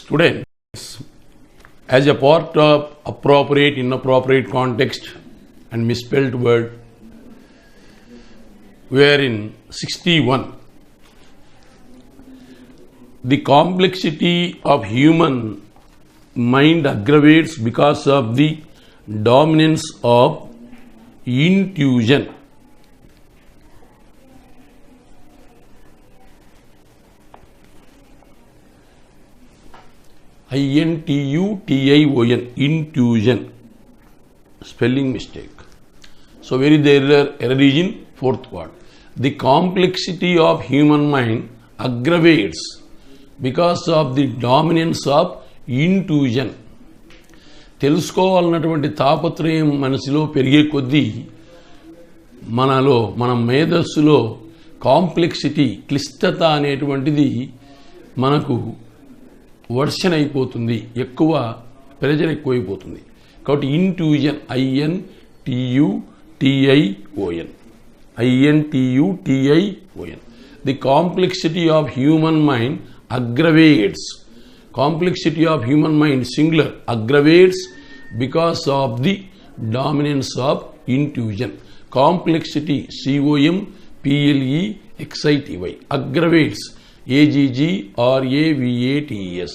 Students, as a part of appropriate, inappropriate context and misspelled word, we are in 61. The complexity of human mind aggravates because of the dominance of intuition. INTUTION, intuition, spelling mistake. So where is the error? Error is in fourth part. The complexity of human mind aggravates because of the dominance of intuition. తెలుసుకోవాలన్నటువంటి తాపత్రయం మనసులో పెరిగే కొద్దీ మన మేధస్సులో complexity, క్లిష్టత అనేటువంటిది మనకు version అయిపోతుంది, ఎక్కువ pressure ఎక్కువైపోతుంది. కాబట్టి ఇంట్యూజన్, INTUTION, the complexity of human mind aggravates. Complexity of human mind, singular, aggravates because of the dominance of intuition. Complexity, COMPLEXITY, aggravates, AGGRAVATES.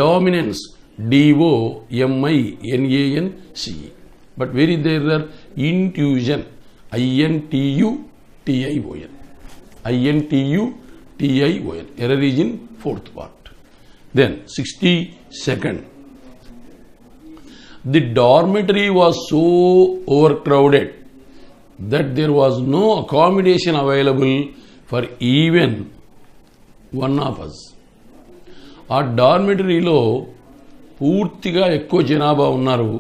Dominance, DOMINANCE. But where is the error? Intuition, INTUTION. Error is in fourth part. Then 62nd. The dormitory was so overcrowded that there was no accommodation available for even one of us. ఆ డార్మిటరీలో పూర్తిగా ఎక్కువ జనాభా ఉన్నారు.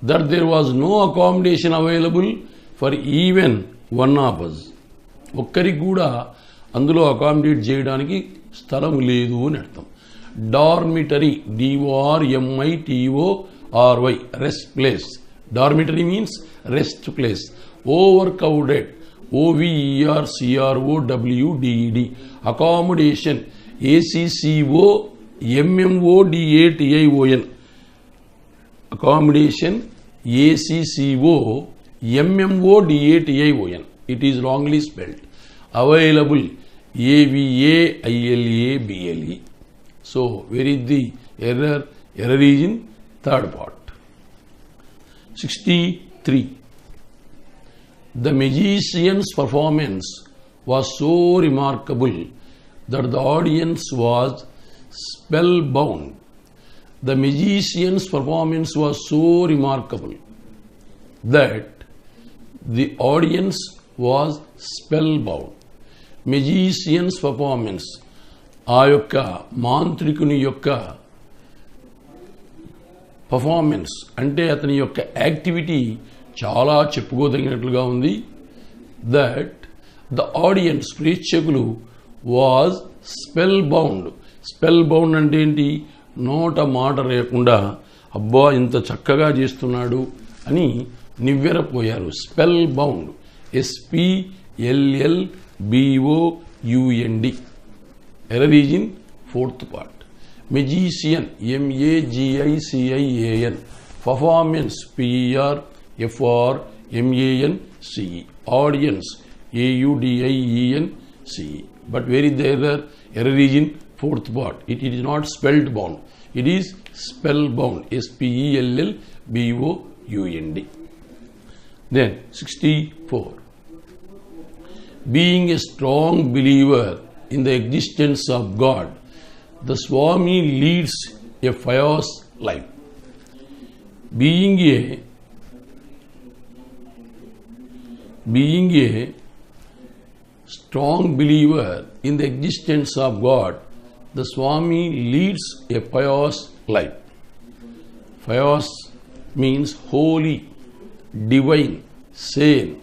That there was no accommodation available for even one of us. ఒక్కరికి కూడా అందులో accommodate చేయడానికి స్థలం లేదు అని అర్థం. Dormitory, DORMITORY, rest place. Dormitory means rest place. Overcrowded, OVERCROWDED. Accommodation, ACCOMMODATION. accommodation, ACCOMMODATION. It is wrongly spelled. Available, AVAILABLE. So where is the error? Error is in third part. 63. The magician's performance was so remarkable that the audience was spellbound. The magician's performance was so remarkable that the audience was spellbound. Magician's performance, ఆ యొక్క మాంత్రికుని యొక్క performance అంటే అతని యొక్క activity చాలా చెప్పుకోదగినట్లుగా ఉంది. That the audience, ప్రేక్షకులు, was spell bound. Spell bound అంటే ఏంటి? నోట మాట లేకుండా అబ్బా ఇంత చక్కగా చేస్తున్నాడు అని నివ్వెరపోయారు. Spellbound, SPELLBOUND. Error is in fourth part. Magician, MAGICIAN. Performance, PERFORMANCE. Audience, AUDIENCE. But where is the error? Error is in fourth part. It is not spelled bound. It is spell bound, SPELLBOUND. Then 64. Being a strong believer in the existence of God, the Swami leads a pious life. Being a strong believer in the existence of God, the Swami leads a pious life. Pious means holy, divine, sane.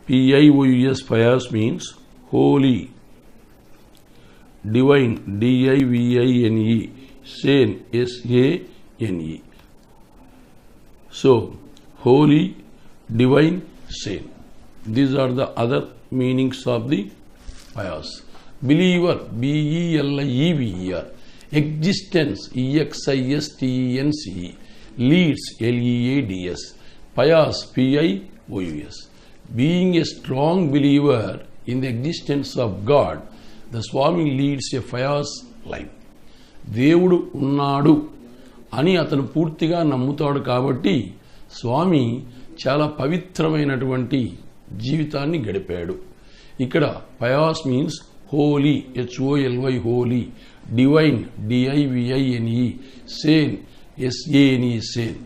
PIOUS, pious means holy, divine, DIVINE, sane, SANE. So, holy, divine, sane. These are the other meanings of the pious. Believer, BELIEVER, Existence, EXISTENCE. Leads, LEADS. Pious, PIOUS. Being a strong believer in the existence of God, the Swami leads a pious life. దేవుడు ఉన్నాడు అని అతను పూర్తిగా నమ్ముతాడు కాబట్టి స్వామి చాలా పవిత్రమైనటువంటి జీవితాన్ని గడిపాడు. ఇక్కడ pious means holy, HOLY, holy, divine, DIVINE, sane, SANE, sane.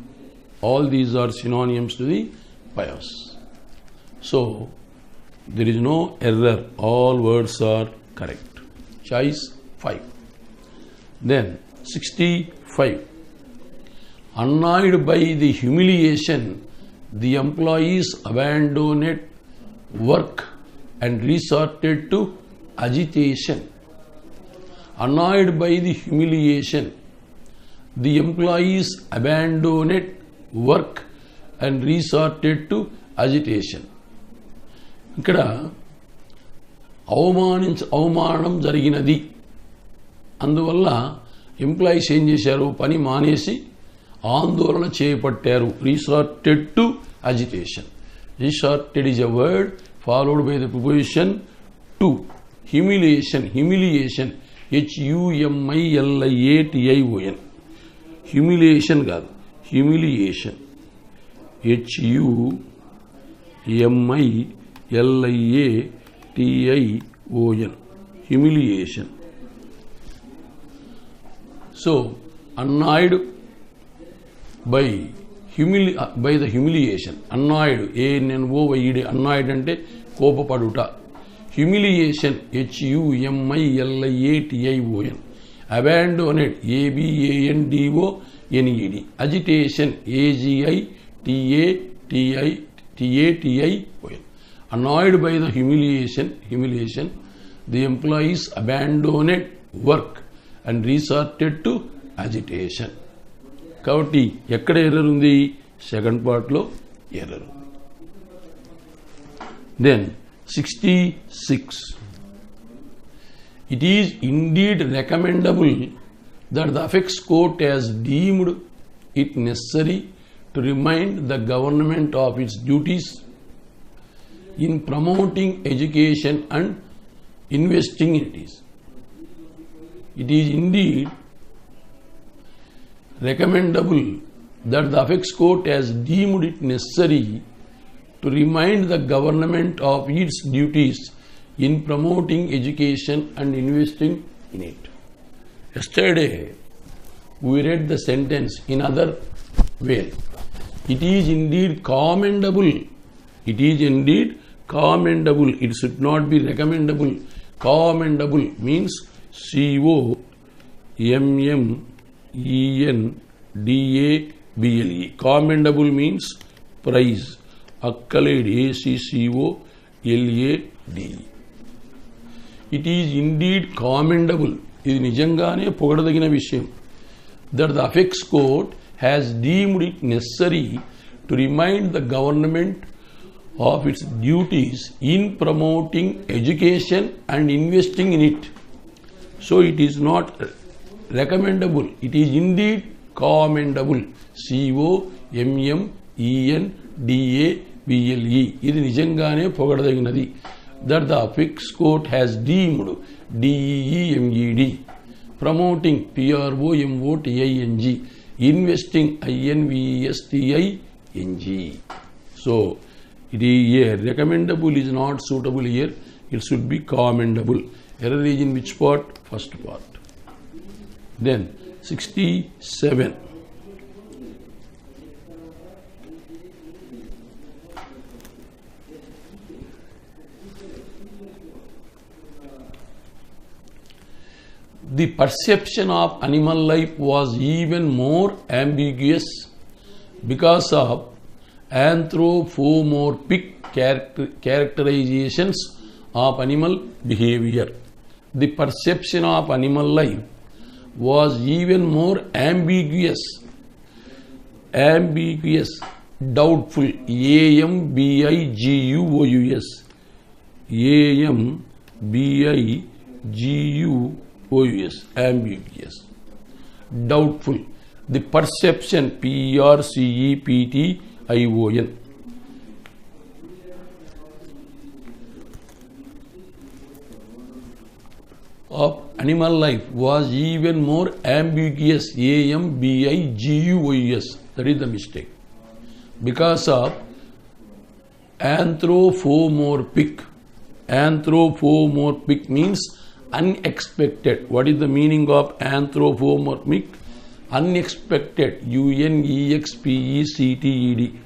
All these are synonyms to the pious. So, there is no error. All words are correct. Choice 5. Then 65. Annoyed by the humiliation, the employees abandoned work and resorted to agitation. Annoyed by the humiliation, the employees abandoned work and resorted to agitation. ఇక్కడ అవమానం జరిగినది, అందువల్ల employees ఏం చేశారు, పని మానేసి ఆందోళన చేపట్టారు. Resorted to agitation. Resorted is a word followed by the preposition to. Humiliation, humiliation, HUMILIATION. Humiliation కాదు, humiliation, HUMILIATION. Humiliation. So, annoyed by the humiliation. Annoyed, ANNOYED. Annoyed అంటే కోపపడుట. Humiliation, HUMILIATION. Abandoned, ABANDONED. Agitation, AGITATION. Annoyed by the humiliation, the employees abandoned work and resorted to agitation. కాబట్టి ఎక్కడ error ఉంది? Second పార్ట్లో error. Then 66. It is indeed recommendable that the apex court has deemed it necessary to remind the government of its duties in promoting education and investing in it. It is indeed recommendable that the apex court has deemed it necessary to remind the government of its duties in promoting education and investing in it. Yesterday, we read the sentence in other way. It is indeed commendable. It is indeed commendable. It should not be recommendable. Commendable means COMMENDABLE. Commendable means praise. Accolade, ACCOLADE. It is indeed commendable. ఇది నిజంగానే పొగడదగిన విషయం. That the apex court has deemed it necessary to remind the government of its duties in promoting education and investing in it. So it is not recommendable. It is indeed commendable. COMMENDABLE. ఇది నిజంగానే పొగడదగినది. That the apex court has deemed, DEEMED. Promoting, PROMOTING. Investing, INVESTING. So it is here. Recommendable is not suitable here. It should be commendable. Error is in which part? First part. Then 67. The perception of animal life was even more ambiguous because of anthropomorphic characterizations of animal behavior. The perception of animal life was even more ambiguous, doubtful, AMBIGUOUS, ambiguous, ambiguous. doubtful. The perception, perception, of animal life was even more ambiguous, ambiguous. That is the mistake. Because of anthropomorphic. Anthropomorphic means unexpected. What is the meaning of anthropomorphic? Unexpected. UNEXPECTED.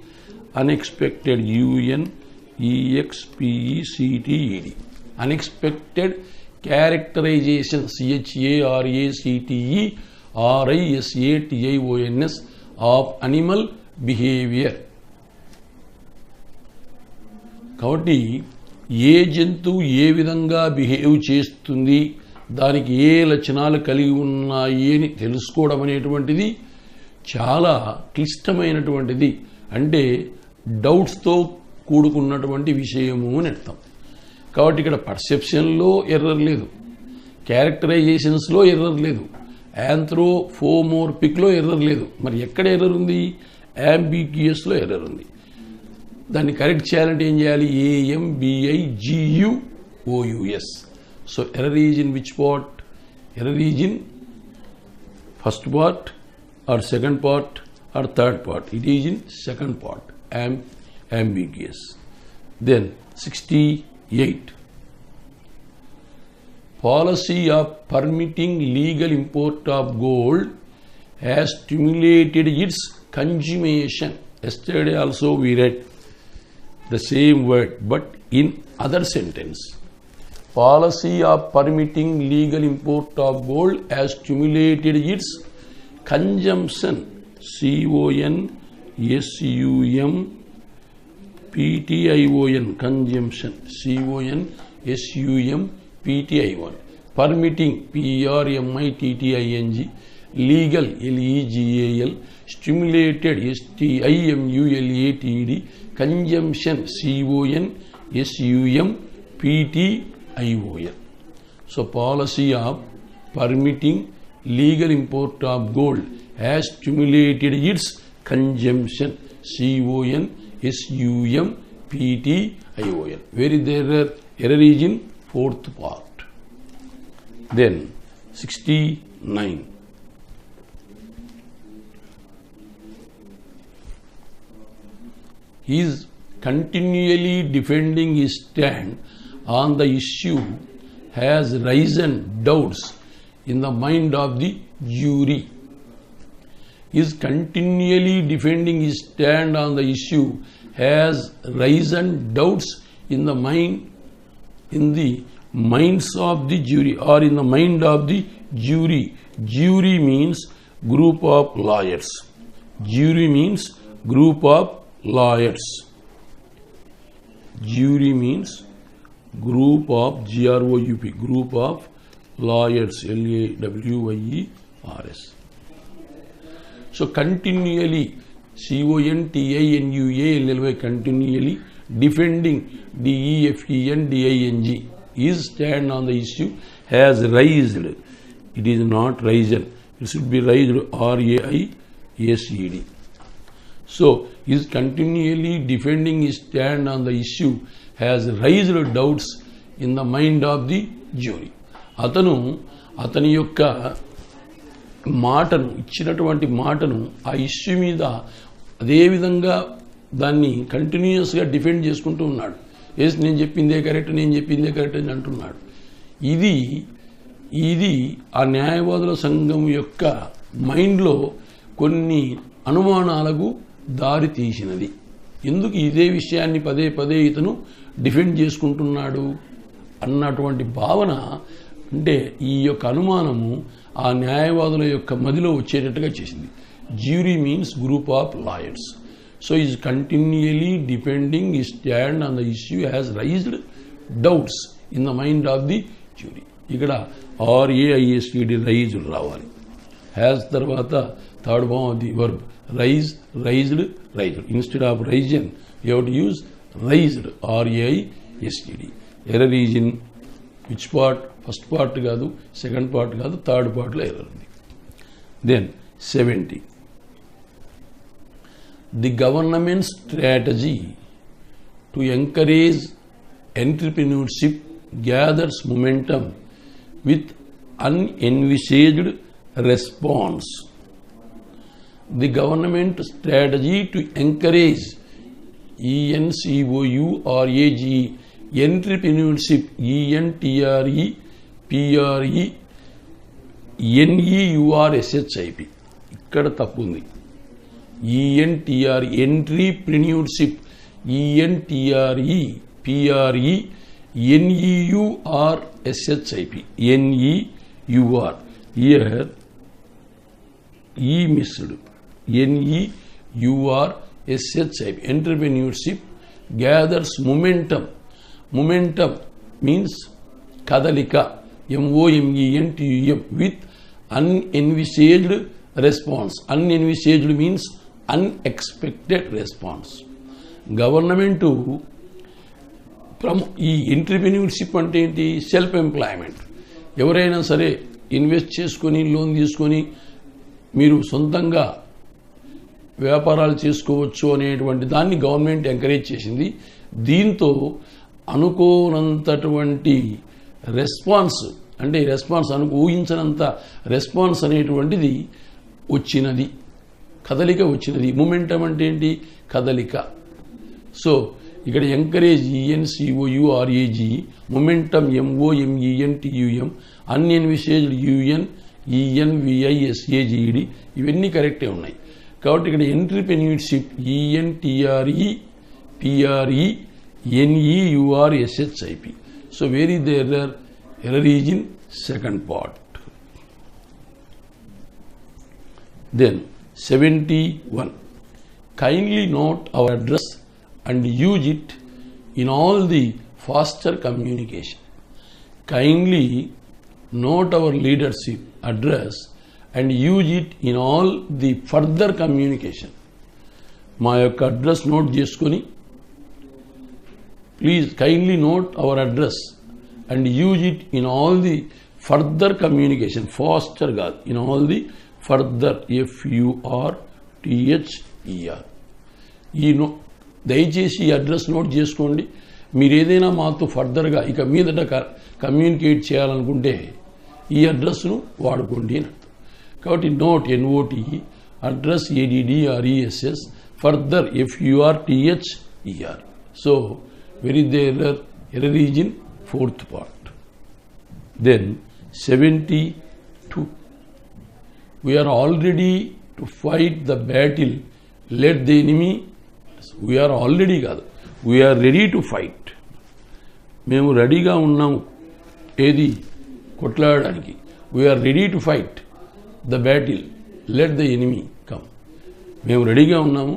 Unexpected. UNEXPECTED. Unexpected characterization. CHARACTERISATIONS of animal behavior. కాబట్టి ఏ జంతువు ఏ విధంగా behave చేస్తుంది, దానికి ఏ లక్షణాలు కలిగి ఉన్నాయి అని తెలుసుకోవడం అనేటువంటిది చాలా క్లిష్టమైనటువంటిది. అంటే డౌట్స్తో కూడుకున్నటువంటి విషయము అని అర్థం. కాబట్టి ఇక్కడ పర్సెప్షన్లో ఎర్రర్ లేదు, క్యారెక్టరైజేషన్స్లో ఎర్రర్ లేదు, యాంథ్రోపోమోర్ఫిక్లో ఎర్రర్ లేదు. మరి ఎక్కడ ఎర్రర్ ఉంది? అంబిగ్యూయస్లో ఎర్రర్ ఉంది. దాన్ని కరెక్ట్ చేయాలంటే ఏం చేయాలి? AMBIGUOUS. So error is in which part? Error is in first part or second part or third part? It is in second part, ambiguous. Then 68. Policy of permitting legal import of gold has stimulated its consummation. Yesterday also we read the same word but in other sentence. Policy of permitting legal import of gold has stimulated its consumption. CONSUMPTION. Consumption. CONSUMPTION. Permitting. PRMITTING. Legal. LEGAL. Stimulated. STIMULATED. Consumption. CONSUMPTION. So policy of permitting legal import of gold has stimulated its consumption. CONSUMPTION. Where is the error? Error is in fourth part. Then 69. He is continually defending his stand on the issue has risen doubts in the mind of the jury. He is continually defending his stand on the issue has risen doubts in the minds of the jury or in the mind of the jury. Jury means group of lawyers. Jury means group of lawyers. Jury means group of GROUP, group of lawyers, LAWYERS. So continually, CONTINUALLY, continually defending, DEFENDING, his stand on the issue has raised. It is not risen. It should be raised, RAISED. So, is continually defending his stand on the issue has raised doubts in the mind of the jury. అతని యొక్క మాటను, ఇచ్చినటువంటి మాటను ఆ issue మీద అదేవిధంగా దాన్ని కంటిన్యూస్గా డిఫెండ్ చేసుకుంటూ ఉన్నాడు. ఎస్ నేను చెప్పిందే కరెక్ట్, నేను చెప్పిందే కరెక్ట్ అని అంటున్నాడు. ఇది ఆ న్యాయవాదుల సంఘం యొక్క మైండ్లో కొన్ని అనుమానాలకు దారి తీసినది. ఎందుకు ఇదే విషయాన్ని పదే పదే ఇతను డిఫెండ్ చేసుకుంటున్నాడు అన్నటువంటి భావన, అంటే ఈ యొక్క అనుమానము ఆ న్యాయవాదుల యొక్క మదిలో వచ్చేటట్టుగా చేసింది. Jury means group of lawyers. So is continuously depending ఈ stand on the issue has raised doubts in the mind of the jury. ఇక్కడ RAISED రైజ్డ్ రావాలి. హ్యాస్ తర్వాత third form of the verb raise, raised, raised. Instead of risen you have to use raised, RAISED. Error is in which part? First part కాదు, second part కాదు, third పార్ట్లో error ఉంది. Then 70. The government's strategy to encourage entrepreneurship gathers momentum with unenvisaged response. The government strategy to encourage ENCOURAGE entrepreneurship ENTREPRENEURSHIP ఇక్కడ తప్పు ఉంది. ఎంట్రీప్రెన్యూర్షిప్ ENTREPRENEURSHIP NEUR here E missed NEURSHIP entrepreneurship gathers momentum. Momentum means kadalika momentum with unenvisaged response. Unenvisaged means unexpected response. Government ఈ entrepreneurship అంటే ఏంటి? Self employment. ఎవరైనా సరే invest చేసుకొని loan తీసుకొని మీరు సొంతంగా వ్యాపారాలు చేసుకోవచ్చు అనేటువంటి దాన్ని గవర్నమెంట్ ఎంకరేజ్ చేసింది. దీంతో అనుకోనంతటువంటి రెస్పాన్స్ అంటే రెస్పాన్స్ ఊహించనంత రెస్పాన్స్ అనేటువంటిది వచ్చినది, కదలిక వచ్చినది. మొమెంటం అంటే ఏంటి? కదలిక. సో ఇక్కడ encourage ENCOURAGE momentum MOMENTUM అన్ఎన్విసేజ్డ్ ENVISAGED ఇవన్నీ కరెక్టే ఉన్నాయి. కాబట్టి ఇక్కడ ఎంట్రీప్రెన్యూర్షిప్ ENTREPRENEURSHIP. So where is the error? Error is in second part. Then 71. Kindly note our address and use it in all the faster communication. Kindly note our leadership address and use it in all the further communication. మా యొక్క address note చేసుకొని please kindly note our address and use it in all the further communication. Faster కాదు, in all the further FURTHER. దయచేసి ఈ address note చేసుకోండి. మీరు ఏదైనా మాతో ఫర్దర్గా ఇక మీదట కమ్యూనికేట్ చేయాలనుకుంటే ఈ అడ్రస్ను వాడుకోండి అని అర్థం. కాబట్టి note NOT address ADDRESS further FURTHER. So where is the error? Error is in fourth part. Then 72. We are all ready to fight the battle. Let the enemy. We are already కాదు, we are ready to fight. మేము రెడీగా ఉన్నాము ఏది కొట్లాడడానికి. We are ready to fight the battle. Let the enemy come. మేము రెడీగా ఉన్నాము,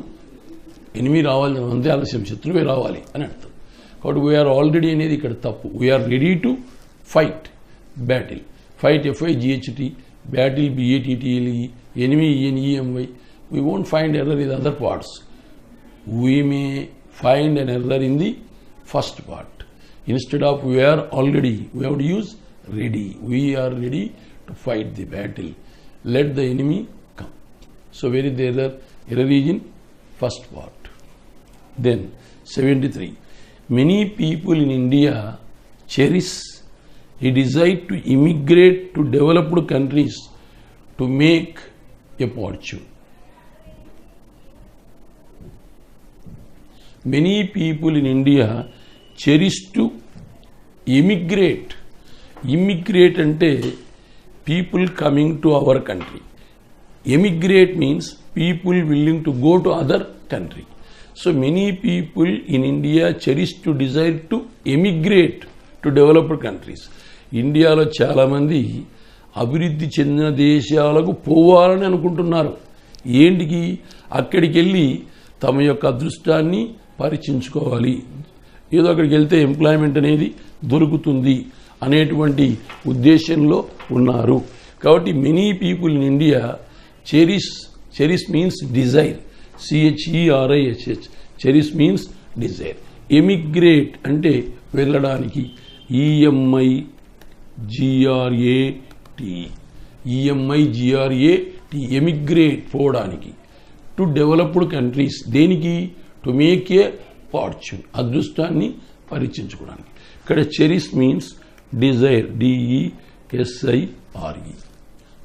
enemy రావాలి అంతే ఆలస్యం, శత్రువే రావాలి అని అర్థం. కాబట్టి వీఆర్ ఆల్రెడీ అనేది ఇక్కడ తప్పు. We are ready to fight battle. Fight FIGHT, battle BATTLE, enemy ENEMY. We won't find error in the other parts. We may find an error in the first part. Instead of we are already, we have to use ready. We are ready to fight the battle. Let the enemy come. So where is the error? Error is in first part. Then 73. Many people in India cherish a desire to immigrate to developed countries to make a fortune. Many people in India cherish to immigrate. Immigrate ante people coming to our country. Emigrate means people willing to go to other country. So many people in India cherish to desire to emigrate to developed countries. ఇండియాలో చాలామంది అభివృద్ధి చెందిన దేశాలకు పోవాలని అనుకుంటున్నారు. ఏంటికి? అక్కడికి వెళ్ళి తమ యొక్క అదృష్టాన్ని పరీక్షించుకోవాలి, ఏదో అక్కడికి వెళ్తే ఎంప్లాయ్మెంట్ అనేది దొరుకుతుంది అనేటువంటి ఉద్దేశంలో ఉన్నారు. కాబట్టి many people in India cherish means desire, CHERISH. Cherish means desire. Emigrate అంటే వెళ్ళడానికి, EMIGRATE. ఎమిగ్రేట్ పోవడానికి, టు డెవలప్డ్ కంట్రీస్ దేనికి, టు మేక్ ఏ ఫార్చ్యూన్ అదృష్టాన్ని పరీక్షించుకోవడానికి. ఇక్కడ చెరిష్ మీన్స్ డిజైర్, DESIRE.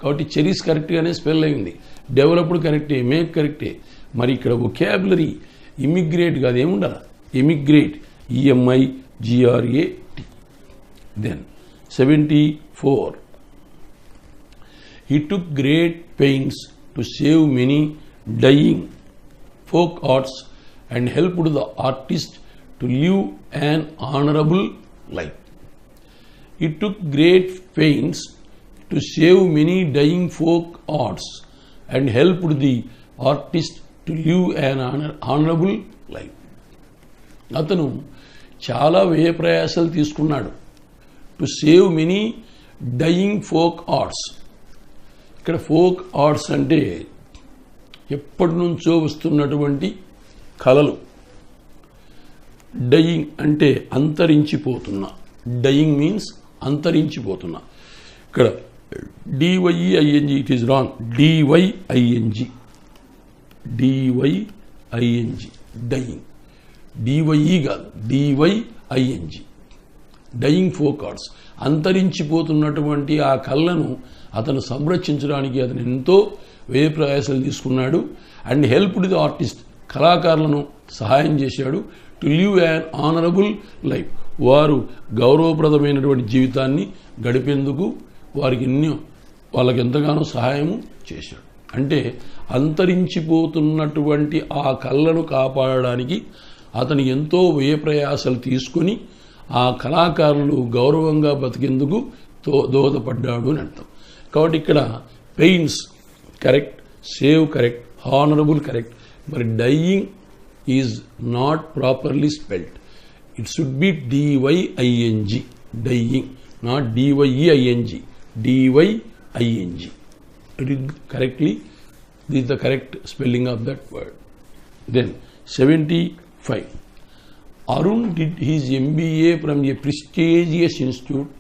కాబట్టి చెరిష్ కరెక్ట్గానే స్పెల్ అయింది, డెవలప్డ్ కరెక్టే, మేక్ కరెక్టే. మరి ఇక్కడ వొకాబులరీ ఇమిగ్రేట్ కాదు, ఏముండాల emigrate, EMIGRATE. Then 74 he took great pains to save many dying folk arts and helped the artist to live an honorable life. He took great pains to save many dying folk arts and helped the artist to live an honorable life. అతను చాలా వ్యయ ప్రయాసాలు తీసుకున్నాడు. To save many dying folk arts. ఇక్కడ folk arts అంటే ఎప్పటి నుంచో వస్తున్నటువంటి కళలు. డయింగ్ అంటే అంతరించిపోతున్న, డయింగ్ మీన్స్ అంతరించిపోతున్న. ఇక్కడ DYING, it is wrong, DYING, dying, DYE కాదు, DYING, డయింగ్ ఫోక్ ఆర్ట్స్. అంతరించిపోతున్నటువంటి ఆ కళలను అతను సంరక్షించడానికి అతను ఎంతో వ్యయ ప్రయాసాలు తీసుకున్నాడు. అండ్ హెల్ప్డ్ ది ఆర్టిస్ట్, కళాకారులను సహాయం చేశాడు. To live an honourable life, వారు గౌరవప్రదమైనటువంటి జీవితాన్ని గడిపేందుకు వాళ్ళకి ఎంతగానో సహాయము చేశాడు. అంటే అంతరించిపోతున్నటువంటి ఆ కళలను కాపాడడానికి అతను ఎంతో వ్యయ ప్రయాసాలు తీసుకుని ఆ కళాకారులు గౌరవంగా బతికేందుకు దోహదపడ్డాడు అని అర్థం. కాబట్టి ఇక్కడ pains correct, save correct, honourable correct. మరి dying is not properly spelled. It should be DYING, dying, not DYEING, DYING. Read correctly. This is the correct spelling of that word. Then 75. Arun did his MBA from a prestigious institute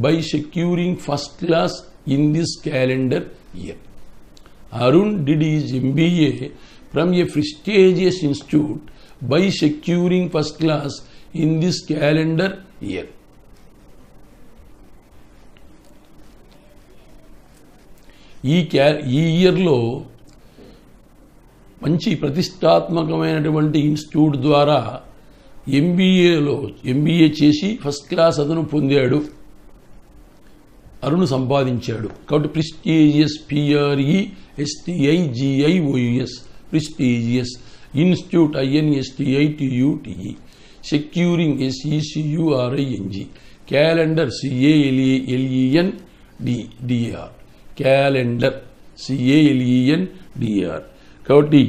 by securing first class in this calendar year. Arun did his MBA from a prestigious institute by securing first class in this calendar year. ఈ ఇయర్లో మంచి ప్రతిష్టాత్మకమైనటువంటి institute ద్వారా MBA చేసి first class అతను పొందాడు, అరుణ్ సంపాదించాడు. కాబట్టి prestigious, PRESTIGIOUS, prestigious. Institute, INSTITUTE. Securing, SECURING. Calendar, CALENDER. Calendar, CALENDER. కాబట్టి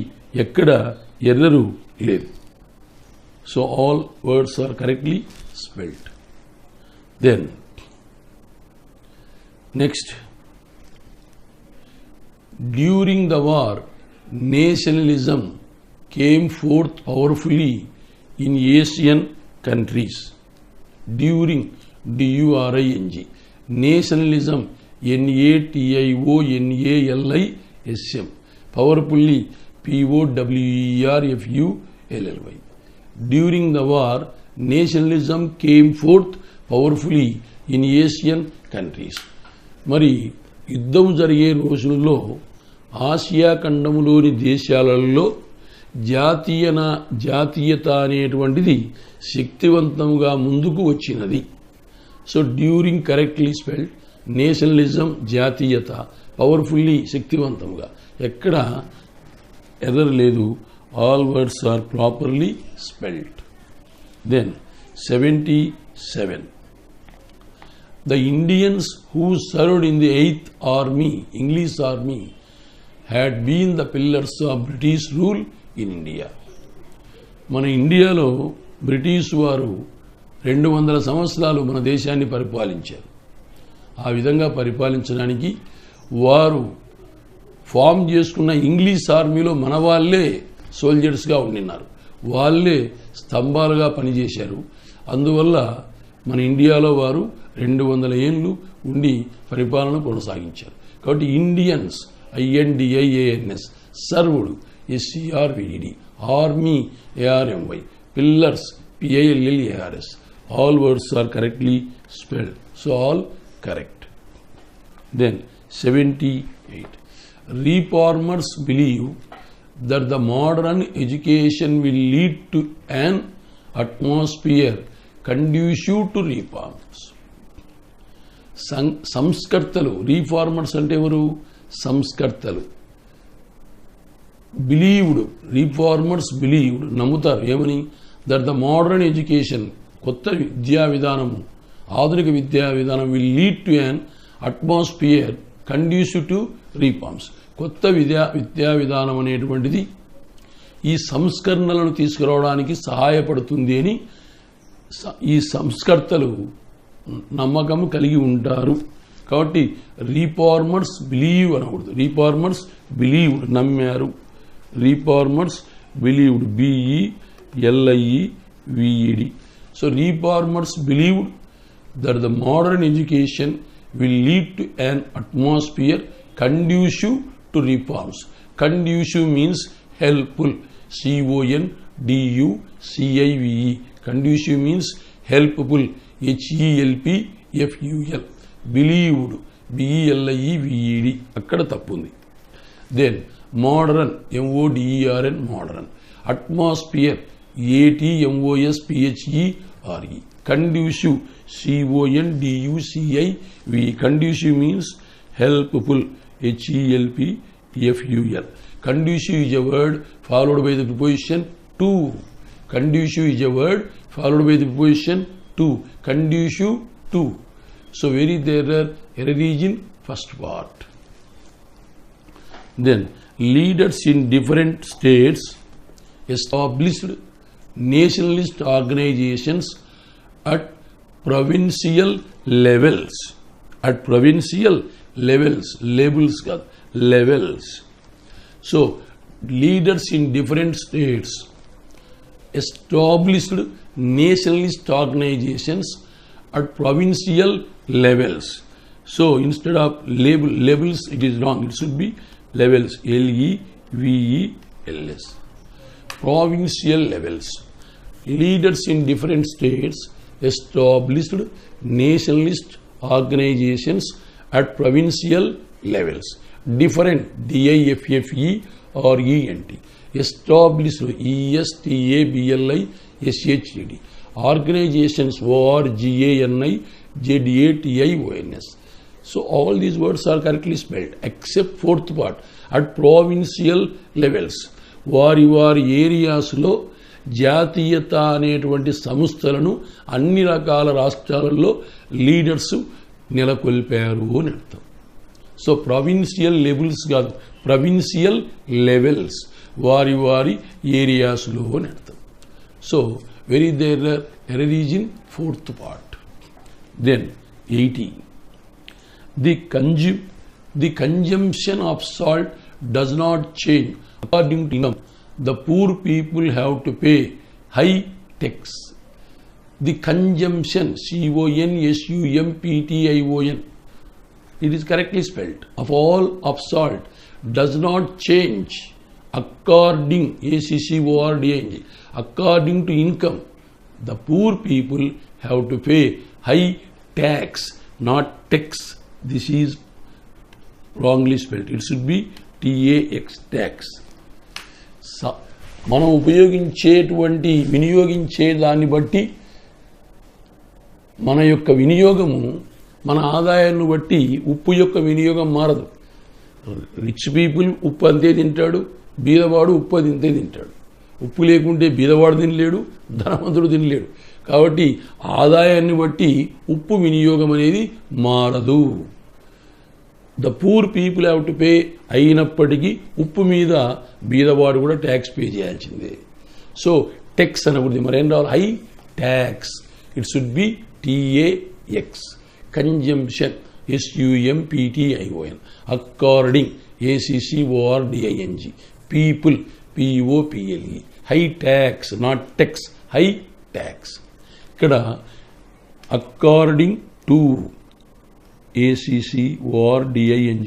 ఎక్కడ ఎర్రరు లేదు. So all words are correctly spelled. Then next, during the war, nationalism came forth powerfully in Asian countries. During, DURING. Nationalism, NATIONALISM. Powerfully, POWERFULLY. During the war, nationalism came forth powerfully in Asian countries. మరి యుద్ధం జరిగే రోజుల్లో Asia ఖండములోని దేశాలలో జాతీయత అనేటువంటిది శక్తివంతంగా ముందుకు వచ్చినది. So during correctly spelled, nationalism జాతీయత, పవర్ఫుల్లీ శక్తివంతంగా, ఎక్కడ ఎర్రర్ లేదు. All words are properly spelled. Then 77. The Indians who served in the 8th Army, English Army, had been the pillars of British rule in India. మన ఇండియాలో British వారు 200 సంవత్సరాలు మన దేశాన్ని పరిపాలించారు. ఆ విధంగా పరిపాలించడానికి వారు ఫామ్ చేసుకున్న ఇంగ్లీష్ ఆర్మీలో మన వాళ్ళే సోల్జర్స్గా ఉండినారు, వాళ్ళే స్తంభాలుగా పనిచేశారు. అందువల్ల మన ఇండియాలో వారు 200 ఏళ్ళు ఉండి పరిపాలన కొనసాగించారు. కాబట్టి Indians, INDIANS, served, SERVED, army, ARMY, pillars, PILLARS. All words are correctly spelled. So all correct. Then 78. Reformers believe that the modern education will lead to an atmosphere conducive to reforms. సంస్కర్తలు, reformers అంటే ఎవరు? సంస్కర్తలు. Believed, reformers believed, నమ్ముతారు ఏమని? That the modern education, కొత్త విద్యా విధానము, ఆధునిక విద్యా విధానం will lead to an atmosphere conducive to reforms. కొత్త విద్యా విధానం అనేటువంటిది ఈ సంస్కరణలను తీసుకురావడానికి సహాయపడుతుంది అని ఈ సంస్కర్తలు నమ్మకం కలిగి ఉంటారు. కాబట్టి రీఫార్మర్స్ బిలీవ్ అనకూడదు. రీఫార్మర్స్ బిలీవ్డ్, నమ్మారు. Reformers believed, BELIEVED. So reformers believed that the modern education will lead to an atmosphere conducive to reforms. Conducive means helpful. CONDUCIVE. Conducive means helpful. HELPFUL. Believed. BELIEVED. అక్కడ తప్పుంది. Then modern, MODERN, modern. Atmosphere, ATMOSPHERE. Conducive, CONDUCIVE. Conducive means helpful, HELPFUL. Conducive is a word followed by the preposition to. Conducive is a word followed by the preposition to. Conducive to. So very there error is in first part. Then leaders in different states established nationalist organizations at provincial levels. At provincial levels, labels kaadu, levels. So leaders in different states established nationalist organizations at provincial levels. So instead of labels, it is wrong. It should be levels, LEVELS. Provincial levels. Leaders in different states established nationalist organizations at provincial levels. Different, DIFFE or ENT. Established, ESTABLISHED. Organizations, ORGANIZATIONS. So all these words are correctly spelled except fourth part, at provincial levels. వారి ఏరియాస్లో జాతీయత అనేటువంటి సంస్థలను అన్ని రకాల రాష్ట్రాలలో leaders నెలకొల్పారు అని అర్థం. సో ప్రావిన్షియల్ లెవెల్స్ కాదు, ప్రావిన్షియల్ లెవెల్స్, వారి ఏరియాస్లో అని అర్థం. So very there error is in fourth part. Then 80. The consumption of salt does not change according to income. The poor people have to pay high tax. The consumption, CONSUMPTION, it is correctly spelled, of all of salt does not change according, ACCORDING, according to income. The poor people have to pay high tax, not tax. This is wrongly spelled. It should be TAX, tax. మనం వినియోగించే దాన్ని బట్టి మన యొక్క వినియోగము, మన ఆదాయాన్ని బట్టి ఉప్పు యొక్క వినియోగం మారదు. రిచ్ పీపుల్ ఉప్పు అంతే తింటాడు, బీదవాడు ఉప్పు అంతే తింటాడు. ఉప్పు లేకుంటే బీదవాడు తినలేడు, ధనవంతుడు తినలేడు. కాబట్టి ఆదాయాన్ని బట్టి ఉప్పు వినియోగం అనేది మారదు. The poor people have to pay అయినప్పటికీ ఉప్పు మీద బీదవాడు కూడా ట్యాక్స్ పే చేయాల్సిందే. సో టెక్స్ అనకూడదు, మరేం రావాలి? High tax. It should be TAX. Consumption, SUMPTION. According, ACCORDING. People, POPLE. High tax, not tex, high tax. ఇక్కడ according to, ACCORDING,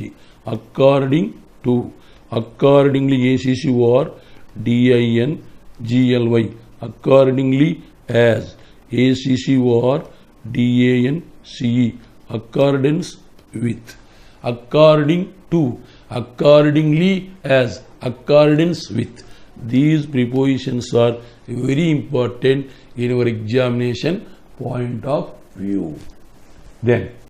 according to. Accordingly, ACCOR, DINGLY. Accordingly, as. ACCOR, DANCE. Accordance with. According to. Accordingly, as. Accordance with. These prepositions are very important in our examination point of view. Then